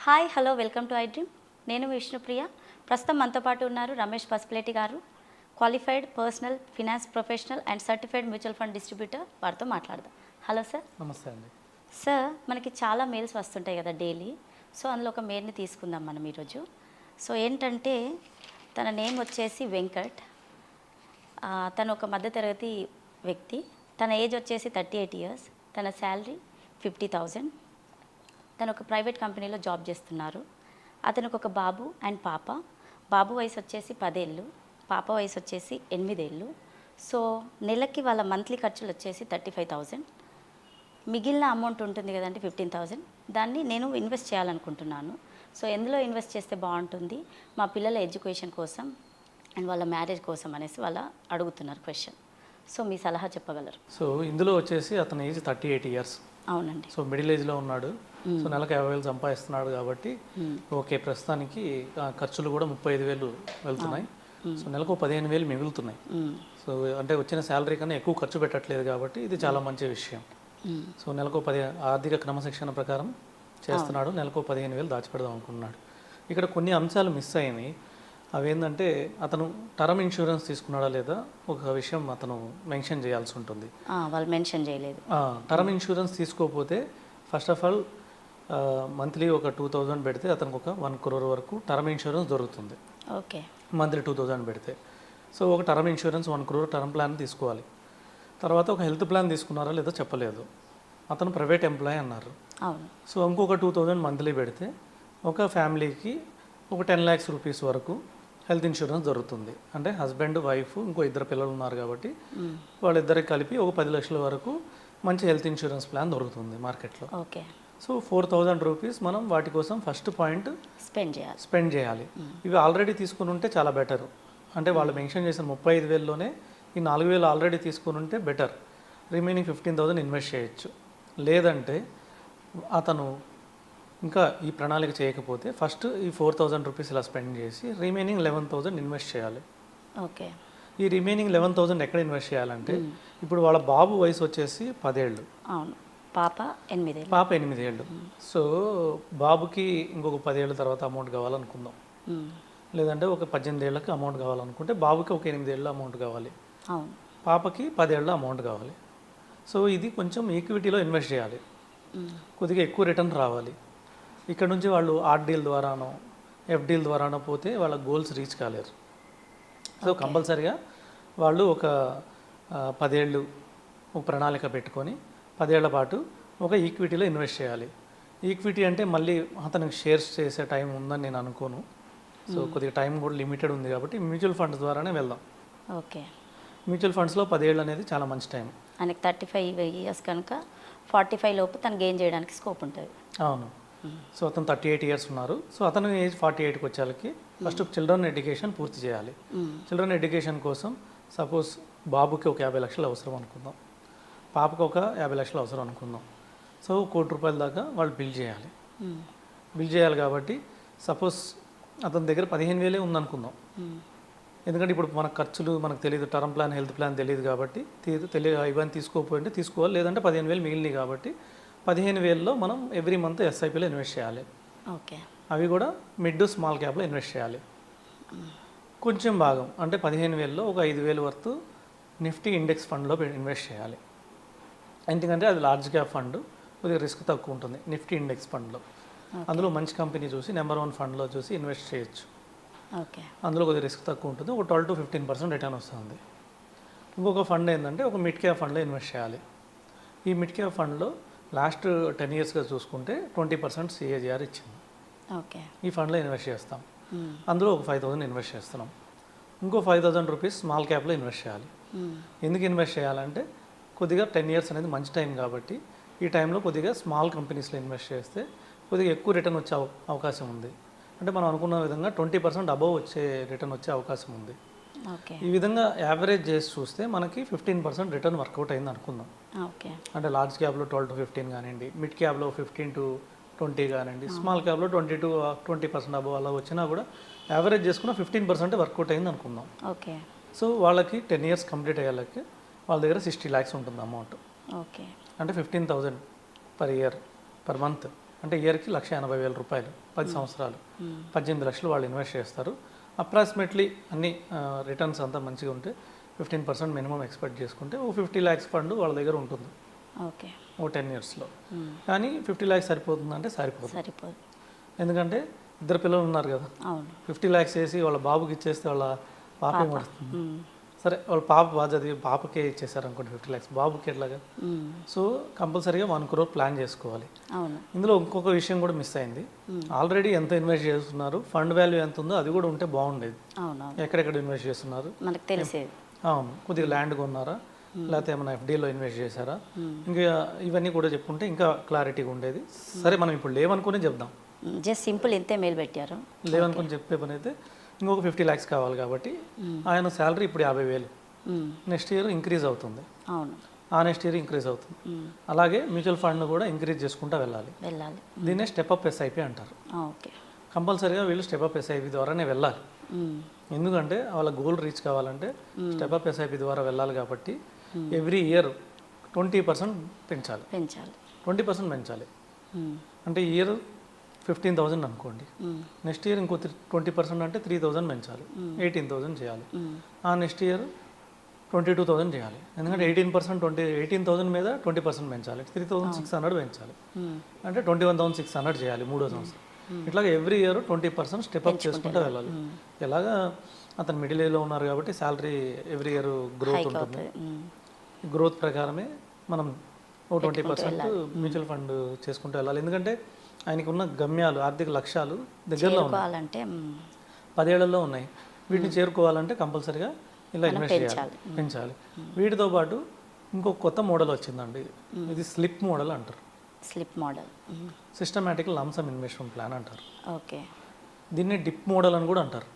Hi hello welcome to I dream. నేను మీ విష్ణుప్రియ. ప్రస్తుతం మనతో పాటు ఉన్నారు రమేష్ పసుపులేటి గారు, qualified personal finance professional and certified mutual fund distributor. వారితో మాట్లాడదాం. Hello sir. నమస్తే అండి. సార్, మనకి చాలా మెయిల్స్ వస్తుంటాయి కదా డైలీ. సో అందులో ఒక మెయిల్ని తీసుకుందాం మనం ఈరోజు. సో ఏంటంటే తన నేమ్ వచ్చేసి వెంకట్. తను ఒక మధ్యతరగతి వ్యక్తి. తన ఏజ్ వచ్చేసి 38 years. తన శాలరీ 50,000. తను ఒక ప్రైవేట్ కంపెనీలో జాబ్ చేస్తున్నారు. అతనికి ఒక బాబు అండ్ పాప. బాబు వయసు వచ్చేసి 10 ఏళ్ళు, పాప వయసు వచ్చేసి 8 ఏళ్ళు. సో నెలకి వాళ్ళ మంత్లీ ఖర్చులు వచ్చేసి 35,000. మిగిలిన అమౌంట్ ఉంటుంది కదండి 15,000. దాన్ని నేను ఇన్వెస్ట్ చేయాలనుకుంటున్నాను. సో ఎందులో ఇన్వెస్ట్ చేస్తే బాగుంటుంది, మా పిల్లల ఎడ్యుకేషన్ కోసం అండ్ వాళ్ళ మ్యారేజ్ కోసం అనేసి వాళ్ళ అడుగుతున్నారు క్వశ్చన్. సో మీ సలహా చెప్పగలరు? సో ఇందులో వచ్చేసి అతని ఏజ్ 38 years. అవునండి. సో మిడిల్ ఏజ్లో ఉన్నాడు. సో నెలకు 50,000 సంపాదిస్తున్నాడు కాబట్టి ఓకే, ప్రస్తుతానికి ఖర్చులు కూడా 35,000 వెళ్తున్నాయి. సో నెలకు 15,000 మిగులుతున్నాయి. సో అంటే వచ్చిన శాలరీ కన్నా ఎక్కువ ఖర్చు పెట్టట్లేదు కాబట్టి ఇది చాలా మంచి విషయం. సో నెలకు ఆర్థిక క్రమశిక్షణ ప్రకారం చేస్తున్నాడు. నెలకు 15,000 దాచిపెడదాం అనుకున్నాడు. ఇక్కడ కొన్ని అంశాలు మిస్ అయినాయి. అవేంటంటే అతను టర్మ్ ఇన్సూరెన్స్ తీసుకున్నాడా లేదా ఒక విషయం అతను మెన్షన్ చేయాల్సి ఉంటుంది. వాళ్ళు మెన్షన్ చేయలేదు. టర్మ్ ఇన్సూరెన్స్ తీసుకోకపోతే ఫస్ట్ ఆఫ్ ఆల్ మంత్లీ ఒక 2,000 పెడితే అతనికి ఒక 1 crore వరకు టర్మ్ ఇన్సూరెన్స్ దొరుకుతుంది. ఓకే. మంత్లీ 2,000 పెడితే. సో ఒక term insurance 1 crore term plan తీసుకోవాలి. తర్వాత ఒక హెల్త్ ప్లాన్ తీసుకున్నారా లేదో చెప్పలేదు. అతను ప్రైవేట్ ఎంప్లాయీ అన్నారు. అవును. సో ఇంకొక 2,000 మంత్లీ పెడితే ఒక ఫ్యామిలీకి ఒక 10 lakhs rupees వరకు హెల్త్ ఇన్సూరెన్స్ దొరుకుతుంది. అంటే హస్బెండ్ వైఫ్ ఇంకో 2 పిల్లలు ఉన్నారు కాబట్టి వాళ్ళిద్దరికి కలిపి ఒక 10 లక్షల వరకు మంచి హెల్త్ ఇన్సూరెన్స్ ప్లాన్ దొరుకుతుంది మార్కెట్లో. ఓకే. సో 4,000 రూపీస్ మనం వాటి కోసం ఫస్ట్ పాయింట్ స్పెండ్ చేయాలి. ఇవి ఆల్రెడీ తీసుకుని ఉంటే చాలా బెటర్. అంటే వాళ్ళు మెన్షన్ చేసిన 35,000లోనే ఈ 4,000 ఆల్రెడీ తీసుకుని ఉంటే బెటర్. రిమైనింగ్ 15,000 ఇన్వెస్ట్ చేయొచ్చు. లేదంటే అతను ఇంకా ఈ ప్రణాళిక చేయకపోతే ఫస్ట్ ఈ 4,000 రూపీస్ ఇలా స్పెండ్ చేసి రిమైనింగ్ 11,000 ఇన్వెస్ట్ చేయాలి. ఓకే. ఈ రిమైనింగ్ 11,000 ఎక్కడ ఇన్వెస్ట్ చేయాలంటే ఇప్పుడు వాళ్ళ బాబు వయసు వచ్చేసి 10 ఏళ్ళు. అవును. పాప 8 ఏళ్ళు. పాప 8 ఏళ్ళు. సో బాబుకి ఇంకొక 10 ఏళ్ళ తర్వాత అమౌంట్ కావాలనుకుందాం. లేదంటే ఒక 18 ఏళ్ళకి అమౌంట్ కావాలనుకుంటే బాబుకి ఒక 8 ఏళ్ళ అమౌంట్ కావాలి. అవును. పాపకి 10 ఏళ్ళ అమౌంట్ కావాలి. సో ఇది కొంచెం ఈక్విటీలో ఇన్వెస్ట్ చేయాలి. కొద్దిగా ఎక్కువ రిటర్న్ రావాలి. ఇక్కడ నుంచి వాళ్ళు ఆర్డీల ద్వారానో ఎఫ్డీల ద్వారానో పోతే వాళ్ళ గోల్స్ రీచ్ కాలేరు. సో కంపల్సరిగా వాళ్ళు ఒక 10 ఏళ్ళు ఒక ప్రణాళిక పెట్టుకొని 10 ఏళ్ల పాటు ఒక ఈక్విటీలో ఇన్వెస్ట్ చేయాలి. ఈక్విటీ అంటే మళ్ళీ అతనికి షేర్స్ చేసే టైం ఉందని నేను అనుకోను. సో కొద్దిగా టైం కూడా లిమిటెడ్ ఉంది కాబట్టి మ్యూచువల్ ఫండ్స్ ద్వారానే వెళ్దాం. ఓకే. మ్యూచువల్ ఫండ్స్లో 10 ఏళ్ళు అనేది చాలా మంచి టైం. ఆయనకి 35 years కనుక 45 లోపు తను గెయిన్ చేయడానికి స్కోప్ ఉంటుంది. అవును. సో అతను 38 years ఉన్నారు. సో అతను ఏజ్ 48కి వచ్చేళ్ళకి ఫస్ట్ చిల్డ్రన్ ఎడ్యుకేషన్ పూర్తి చేయాలి. చిల్డ్రన్ ఎడ్యుకేషన్ కోసం సపోజ్ బాబుకి ఒక 50 లక్షలు అవసరం అనుకుందాం, పాపకి ఒక 50 లక్షలు అవసరం అనుకుందాం. సో 1 కోటి రూపాయల దాకా వాళ్ళు బిల్ చేయాలి. బిల్ చేయాలి కాబట్టి సపోజ్ అతని దగ్గర 15,000 ఉందనుకుందాం. ఎందుకంటే ఇప్పుడు మన ఖర్చులు మనకు తెలియదు, టర్మ్ ప్లాన్ హెల్త్ ప్లాన్ తెలియదు కాబట్టి ఇవన్నీ తీసుకోకపోయింటే తీసుకోవాలి. లేదంటే 15,000 మిగిలినాయి కాబట్టి 15,000లో మనం ఎవ్రీ మంత్ ఎస్ఐపిలో ఇన్వెస్ట్ చేయాలి. ఓకే. అవి కూడా మిడ్ స్మాల్ క్యాప్లో ఇన్వెస్ట్ చేయాలి. కొంచెం భాగం అంటే 15,000లో ఒక 5,000 వర్త్ నిఫ్టీ ఇండెక్స్ ఫండ్లో ఇన్వెస్ట్ చేయాలి. ఎందుకంటే అది లార్జ్ క్యాప్ ఫండ్, కొద్దిగా రిస్క్ తక్కువ ఉంటుంది. నిఫ్టీ ఇండెక్స్ ఫండ్లో అందులో మంచి కంపెనీ చూసి నెంబర్ 1 ఫండ్లో చూసి ఇన్వెస్ట్ చేయొచ్చు. ఓకే. అందులో కొద్దిగా రిస్క్ తక్కువ ఉంటుంది. ఒక 12 to 15% రిటర్న్ వస్తుంది. ఇంకొక ఫండ్ ఏంటంటే ఒక మిడ్ క్యాప్ ఫండ్లో ఇన్వెస్ట్ చేయాలి. ఈ మిడ్ క్యాప్ ఫండ్లో లాస్ట్ 10 yearsగా చూసుకుంటే 20% CAGR ఇచ్చింది. ఓకే. ఈ ఫండ్లో ఇన్వెస్ట్ చేస్తాం. అందులో ఒక 5,000 ఇన్వెస్ట్ చేస్తున్నాం. ఇంకో 5,000 రూపీస్ స్మాల్ క్యాప్లో ఇన్వెస్ట్ చేయాలి. ఎందుకు ఇన్వెస్ట్ చేయాలంటే కొద్దిగా 10 years అనేది మంచి టైం కాబట్టి ఈ టైంలో కొద్దిగా స్మాల్ కంపెనీస్లో ఇన్వెస్ట్ చేస్తే కొద్దిగా ఎక్కువ రిటర్న్ వచ్చే అవకాశం ఉంది. అంటే మనం అనుకున్న విధంగా 20% అబవ్ వచ్చే రిటర్న్ వచ్చే అవకాశం ఉంది. ఈ విధంగా యావరేజ్ చేసి చూస్తే మనకి 15% రిటర్న్ వర్కౌట్ అయింది అనుకుందాం. ఓకే. అంటే లార్జ్ క్యాప్లో 12 to 15 కానివ్వండి, మిడ్ క్యాప్లో 15 to 20 కానివ్వండి, స్మాల్ క్యాప్లో 20 to 20% అబవ్ అలా వచ్చినా కూడా యావరేజ్ చేసుకున్న 15% వర్కౌట్ అయింది అనుకుందాం. ఓకే. సో వాళ్ళకి 10 years కంప్లీట్ అయ్యేళ్ళకి వాళ్ళ దగ్గర 60 lakhs ఉంటుంది అమౌంట్. ఓకే. అంటే 15,000 పర్ ఇయర్ పర్ మంత్, అంటే ఇయర్కి 1,80,000 రూపాయలు 10 సంవత్సరాలు 18 లక్షలు వాళ్ళు ఇన్వెస్ట్ చేస్తారు. అప్రాక్సిమేట్లీ అన్ని రిటర్న్స్ అంతా మంచిగా ఉంటే 15% మినిమం ఎక్స్పెక్ట్ చేసుకుంటే ఓ 50 lakhs ఫండ్ వాళ్ళ దగ్గర ఉంటుంది ఓకే. ఓ 10 yearsలో. కానీ 50 lakhs సరిపోతుందంటే సరిపోదు. ఎందుకంటే ఇద్దరు పిల్లలు ఉన్నారు కదా, అవును. 50 lakhs వేసి వాళ్ళ బాబుకి ఇచ్చేస్తే వాళ్ళ పాప ఏమడుతుంది. సరే వాళ్ళ పాప బాగా చదివి పాపకే ఇచ్చేసారు అనుకోండి 50 lakhs, బాబుకి ఎట్లాగా. సో కంపల్సరీగా 1 crore ప్లాన్ చేసుకోవాలి. అవును. ఇందులో ఇంకొక విషయం కూడా మిస్ అయింది. ఆల్రెడీ ఎంత ఇన్వెస్ట్ చేస్తున్నారు, ఫండ్ వాల్యూ ఎంత ఉందో అది కూడా ఉంటే బాగుండేది. అవును. ఎక్కడెక్కడ ఇన్వెస్ట్ చేస్తున్నారు మనకు తెలిసేది. అవును, కొద్దిగా ల్యాండ్ కొన్నారా లేకపోతే ఏమైనా FDలో ఇన్వెస్ట్ చేశారా, ఇంకా ఇవన్నీ కూడా చెప్పుకుంటే ఇంకా క్లారిటీగా ఉండేది. సరే మనం ఇప్పుడు లేవనుకునే చెప్దాం, జస్ట్ సింపుల్ ఇంతే మెయిల్ పెట్టారు. లేవనుకుని చెప్పే పని అయితే ఇంకొక 50 lakhs కావాలి కాబట్టి ఆయన శాలరీ ఇప్పుడు 50,000, నెక్స్ట్ ఇయర్ ఇంక్రీజ్ అవుతుంది. అవును. ఆ నెక్స్ట్ ఇయర్ ఇంక్రీజ్ అవుతుంది. అలాగే మ్యూచువల్ ఫండ్ కూడా ఇంక్రీజ్ చేసుకుంటూ వెళ్ళాలి. దీన్నే స్టెప్ అప్ SIP అంటారు. ఓకే. కంపల్సరీగా వీళ్ళు స్టెప్ అప్ SIP ద్వారానే వెళ్ళాలి. ఎందుకంటే వాళ్ళ గోల్ రీచ్ కావాలంటే స్టెప్ అప్ SIP ద్వారా వెళ్ళాలి కాబట్టి ఎవ్రీ ఇయర్ 20% పెంచాలి. 20% పెంచాలి. అంటే ఇయర్ 15,000 అనుకోండి, నెక్స్ట్ ఇయర్ ఇంకో 20% అంటే 3,000 పెంచాలి, 18,000 చేయాలి. ఆ నెక్స్ట్ ఇయర్ 22,000 చేయాలి. ఎందుకంటే 18,000 మీద 20% పెంచాలి, 3,600 పెంచాలి, అంటే 21,600 చేయాలి 3వ సంవత్సరం. ఇట్లాగ ఎవ్రీ ఇయర్ 20% స్టెప్ అప్ చేసుకుంటూ వెళ్ళాలి. ఎలాగా అతను మిడిల్ ఏజ్లో ఉన్నారు కాబట్టి శాలరీ ఎవ్రీ ఇయర్ గ్రోత్ ఉంటుంది. గ్రోత్ ప్రకారమే మనం ఓ 20% మ్యూచువల్ ఫండ్ చేసుకుంటూ వెళ్ళాలి. ఎందుకంటే ఆయనకు ఉన్న గమ్యాలు, ఆర్థిక లక్ష్యాలు దగ్గరలో ఉన్నాయి, 10 ఏళ్లలో ఉన్నాయి. వీటిని చేరుకోవాలంటే కంపల్సరీగా ఇలా ఇన్వెస్ట్ చేయాలి, పెంచాలి. వీటితో పాటు ఇంకొక కొత్త మోడల్ వచ్చిందండి, ఇది స్లిప్ మోడల్ అంటారు. సిస్టమాటిక్ లంసమ్ ఇన్వెస్ట్మెంట్ ప్లాన్ అంటారు. ఓకే. దీన్ని డిప్ మోడల్ అని కూడా అంటారు.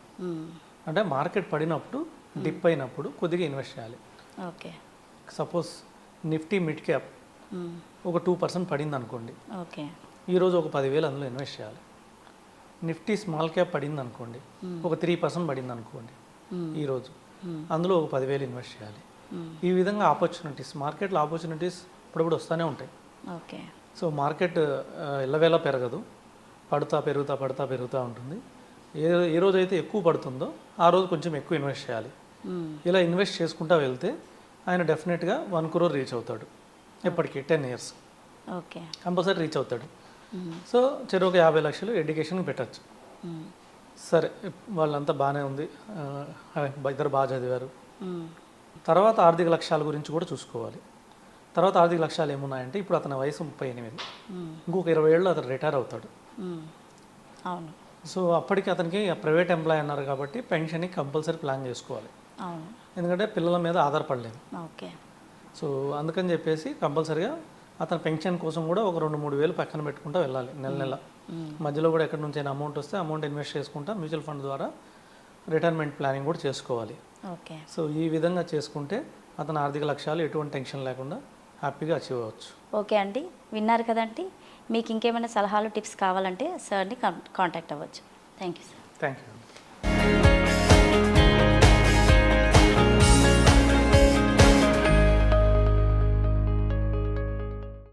అంటే మార్కెట్ పడినప్పుడు డిప్ అయినప్పుడు కొద్దిగా ఇన్వెస్ట్ చేయాలి. Okay. Suppose Nifty mid cap ఒక 2% పడింది అనుకోండి, ఓకే, ఈరోజు ఒక 10,000 అందులో ఇన్వెస్ట్ చేయాలి. నిఫ్టీ స్మాల్ క్యాప్ పడింది అనుకోండి, ఒక 3% పడింది అనుకోండి ఈరోజు, అందులో ఒక 10,000 ఇన్వెస్ట్ చేయాలి. ఈ విధంగా ఆపర్చునిటీస్, మార్కెట్లో ఆపర్చునిటీస్ ఇప్పుడప్పుడు వస్తూనే ఉంటాయి. ఓకే. సో మార్కెట్ ఎల్లవేళ పెరగదు, పెరుగుతూ ఉంటుంది. ఏ రోజు అయితే ఎక్కువ పడుతుందో ఆ రోజు కొంచెం ఎక్కువ ఇన్వెస్ట్ చేయాలి. ఇలా ఇన్వెస్ట్ చేసుకుంటూ వెళ్తే ఆయన డెఫినెట్గా 1 crore రీచ్ అవుతాడు. ఎప్పటికీ 10 years ఓకే, కంపల్సరీ రీచ్ అవుతాడు. సో చెరువుకి 50 లక్షలు ఎడ్యుకేషన్కి పెట్టచ్చు. సరే, వాళ్ళంతా బాగానే ఉంది, ఇద్దరు బాగా చదివారు. తర్వాత ఆర్థిక లక్ష్యాల గురించి కూడా చూసుకోవాలి. తర్వాత ఆర్థిక లక్ష్యాలు ఏమున్నాయంటే, ఇప్పుడు అతని వయసు 38, ఇంకొక 20 ఏళ్ళు అతను రిటైర్ అవుతాడు. అవును. సో అప్పటికి అతనికి ప్రైవేట్ ఎంప్లాయ్ అన్నారు కాబట్టి పెన్షన్కి కంపల్సరీ ప్లాన్ చేసుకోవాలి. అవును. ఎందుకంటే పిల్లల మీద ఆధారపడలేదు. ఓకే. సో అందుకని చెప్పేసి కంపల్సరీగా అతని పెన్షన్ కోసం కూడా ఒక 2-3 వేలు పక్కన పెట్టుకుంటూ వెళ్ళాలి నెల. మధ్యలో కూడా ఎక్కడి నుంచి అయినా అమౌంట్ వస్తే అమౌంట్ ఇన్వెస్ట్ చేసుకుంటా మ్యూచువల్ ఫండ్ ద్వారా రిటైర్మెంట్ ప్లానింగ్ కూడా చేసుకోవాలి. ఓకే. సో ఈ విధంగా చేసుకుంటే అతని ఆర్థిక లక్ష్యాలు ఎటువంటి టెన్షన్ లేకుండా హ్యాపీగా అచీవ్ అవ్వచ్చు. ఓకే అండి, విన్నారు కదండి. మీకు ఇంకేమైనా సలహాలు, టిప్స్ కావాలంటే సార్ని కాంటాక్ట్ అవ్వచ్చు. Thank you sir. Thank you.